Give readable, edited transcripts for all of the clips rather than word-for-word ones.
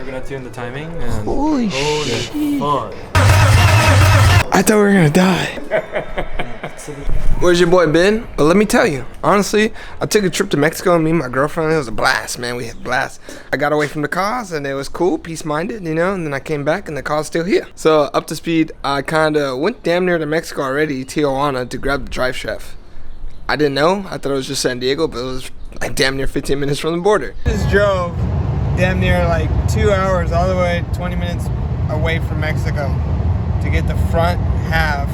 we're gonna tune the timing and Holy shit. fuck. I thought we were gonna die. Where's your boy been? Well, let me tell you. Honestly, I took a trip to Mexico and me and my girlfriend. It was a blast, man. We had a blast. I got away from the cars and it was cool, peace-minded, you know. And then I came back and the car's still here. So up to speed, I kind of went damn near to Mexico already, Tijuana, to grab the driveshaft. I didn't know. I thought it was just San Diego, but it was like damn near 15 minutes from the border. Just drove damn near like 2 hours all the way 20 minutes away from Mexico to get the front half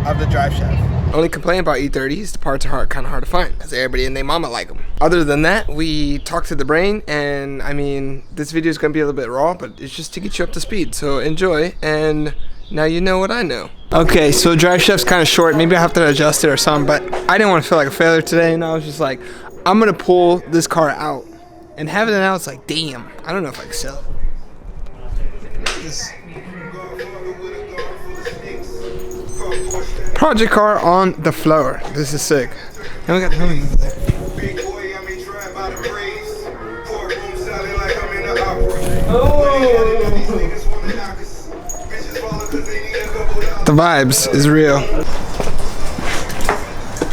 of the driveshaft. Only complain about E30s, the parts are kind of hard to find because everybody and their mama like them. Other than that, we talked to the brain, and I mean, this video is going to be a little bit raw, but it's just to get you up to speed. So enjoy, and now you know what I know. Okay, so drive shaft's kind of short. Maybe I have to adjust it or something, but I didn't want to feel like a failure today, and I was just like, I'm going to pull this car out. And having it out, it's like, damn, I don't know if I can sell it. Project car on the floor. This is sick. And we got the homie over there. Oh. The vibes is real.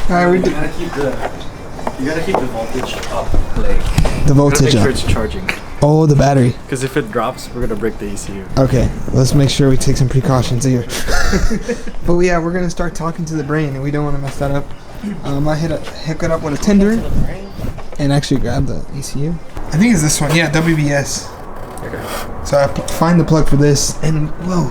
Alright, we You gotta keep the voltage up, like the voltage make up. sure it's charging. Oh, the battery. Because if it drops, we're gonna break the ECU. Okay, let's make sure we take some precautions here. But yeah, we're gonna start talking to the brain, and we don't want to mess that up. I hook it up with a tender and actually grab the ECU. I think it's this one. Yeah, WBS. Okay. So I find the plug for this, and whoa.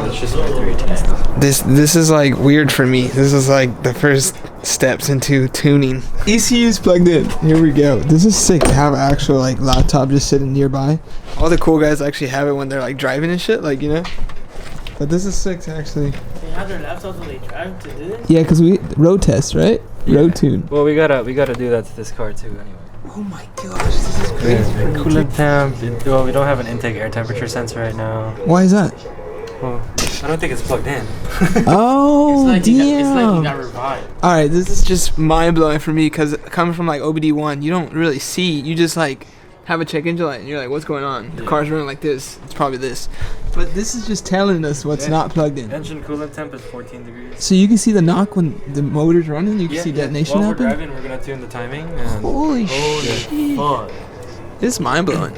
That's just my 310 stuff. This is like weird for me. This is like the first steps into tuning. ECU's plugged in. Here we go. This is sick to have an actual like laptop just sitting nearby. All the cool guys actually have it when they're like driving and shit, like, you know. But this is sick to actually. They have their laptops when they drive to do this? Yeah, cause we road test, right? Yeah. Road tune. Well, we gotta do that to this car too, anyway. Oh my gosh, this is crazy. Yeah, coolant temp. Well, we don't have an intake air temperature sensor right now. Why is that? Well, I don't think it's plugged in. Oh, it's damn. It's like you got revived. Alright, this is just mind-blowing for me because coming from like OBD1, you don't really see. You just like have a check engine light and you're like, what's going on? The car's running like this. It's probably this. But this is just telling us what's not plugged in. Engine coolant temp is 14 degrees. So you can see the knock when the motor's running? You can see detonation While happen? we're driving, we're going to tune the timing. And Holy shit. Fuck. This is mind-blowing.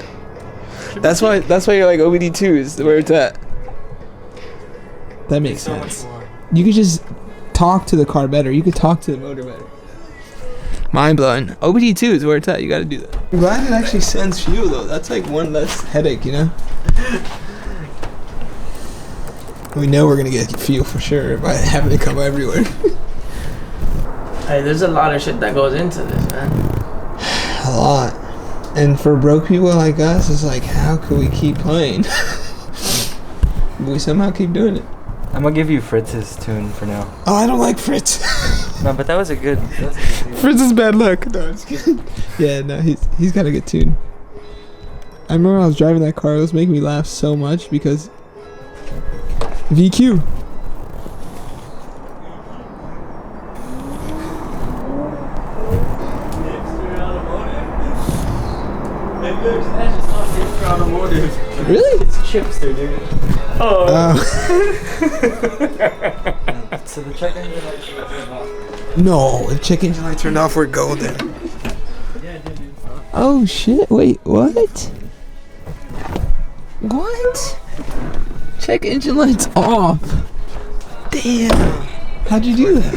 That's why you're like OBD2 is where it's at. That makes sense. You could just talk to the car better. You could talk to the motor better. Mind blowing. OBD2 is where it's at. You gotta do that. I'm glad it actually sends fuel though. That's like one less headache, you know? We know we're gonna get fuel for sure by having it come everywhere. Hey, there's a lot of shit that goes into this, man. A lot. And for broke people like us, it's like, how can we keep playing? We somehow keep doing it. I'm gonna give you Fritz's tune for now. Oh, I don't like Fritz. No, but that was a good tune. Fritz is bad luck. No, it's good. Yeah, no, he's got a good tune. I remember when I was driving that car, it was making me laugh so much because VQ. Really? It's chipster, dude. Oh. So the check engine light should turn off. No, the check engine light turned off. We're golden. Oh shit! Wait, what? What? Check engine lights off. Damn. How'd you do that?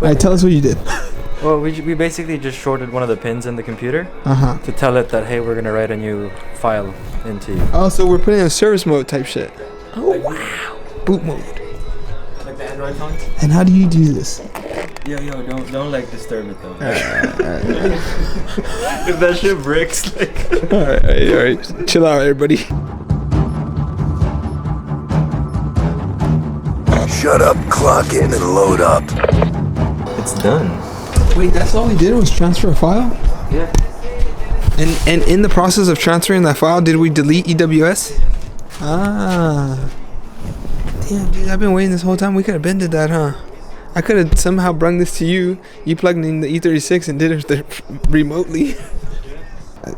Alright, tell us what you did. Well, we basically just shorted one of the pins in the computer to tell it that, hey, we're gonna write a new file into you. Oh, so we're putting in a service mode type shit. Oh wow. Boot mode. Like the Android phones? And how do you do this? Yo, don't like disturb it though. If that shit breaks, like. Alright. Chill out, everybody. Shut up, clock in, and load up. It's done. Wait, that's all we did was transfer a file? Yeah. And in the process of transferring that file, did we delete EWS? Ah. Damn, dude, I've been waiting this whole time. We could have been did that, huh? I could have somehow brung this to you. You plugged in the E36 and did it remotely.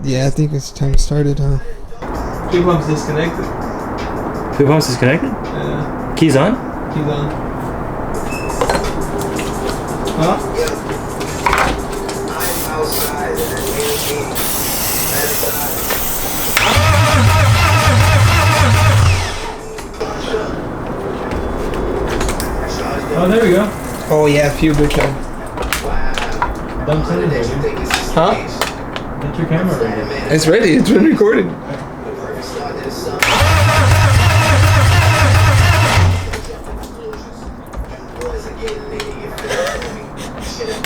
Yeah, I think it's time to start it, huh? Fuel pump's disconnected. Fuel pump's disconnected? Yeah. Keys on? Keys on. Huh? Oh, there we go. Oh yeah, fuel good job. Dump sending ready. Huh? Get your camera ready. It's ready. It's been recorded.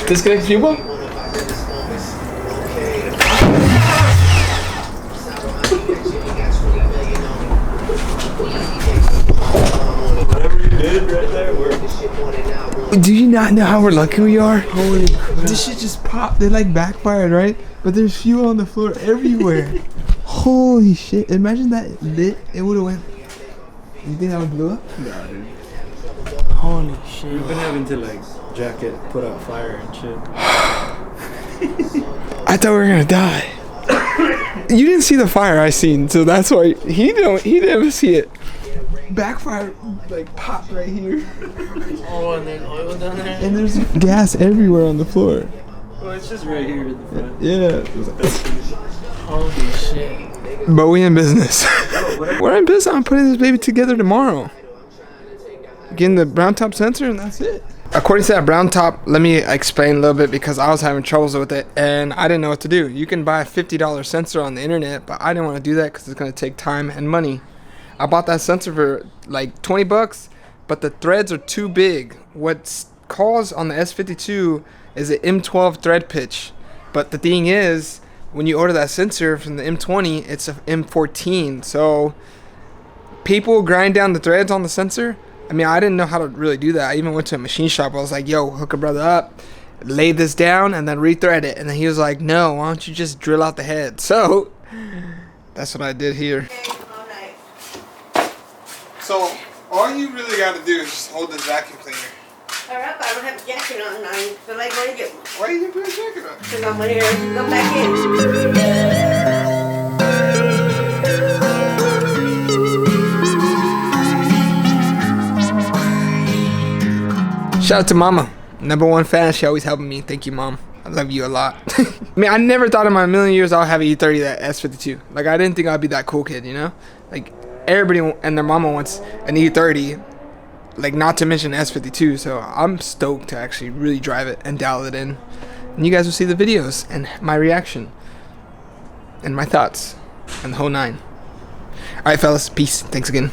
Disconnect fuel pump? Whatever you did right there worked. Do you not know how we're lucky we are? Holy crap. This shit just popped. They like backfired, right? But there's fuel on the floor everywhere. Holy shit. Imagine that lit. It would have went. You think that would blew up? Nah, dude. Holy shit. We've been having to like jacket, put out fire and shit. I thought we were gonna die. You didn't see the fire I seen, so that's why he didn't see it. Backfire like popped right here. Oh, and there's oil down there? And there's gas everywhere on the floor. Well, it's just right here in the front. Yeah. Holy shit. But we in business. We're in business. I'm putting this baby together tomorrow. Getting the brown top sensor and that's it. According to that brown top, let me explain a little bit because I was having troubles with it and I didn't know what to do. You can buy a $50 sensor on the internet, but I didn't want to do that because it's going to take time and money. I bought that sensor for like 20 bucks, but the threads are too big. What's caused on the S52 is an M12 thread pitch. But the thing is, when you order that sensor from the M20, it's a M14. So people grind down the threads on the sensor. I mean, I didn't know how to really do that. I even went to a machine shop. I was like, yo, hook a brother up, lay this down, and then rethread it. And then he was like, no, why don't you just drill out the head? So that's what I did here. So all you really got to do is just hold this vacuum cleaner. Hurry up, I don't have a jacket on. I feel like going to get one. Why you didn't put a jacket on? Because I'm going to go back in. Shout out to Mama. #1 fan. She always helping me. Thank you, Mom. I love you a lot. I mean, I never thought in my million years I'll have an E30 that S52. Like, I didn't think I'd be that cool kid, you know? Like, everybody and their mama wants an E30. Like, not to mention S52. So, I'm stoked to actually really drive it and dial it in. And you guys will see the videos and my reaction. And my thoughts. And the whole nine. Alright, fellas. Peace. Thanks again.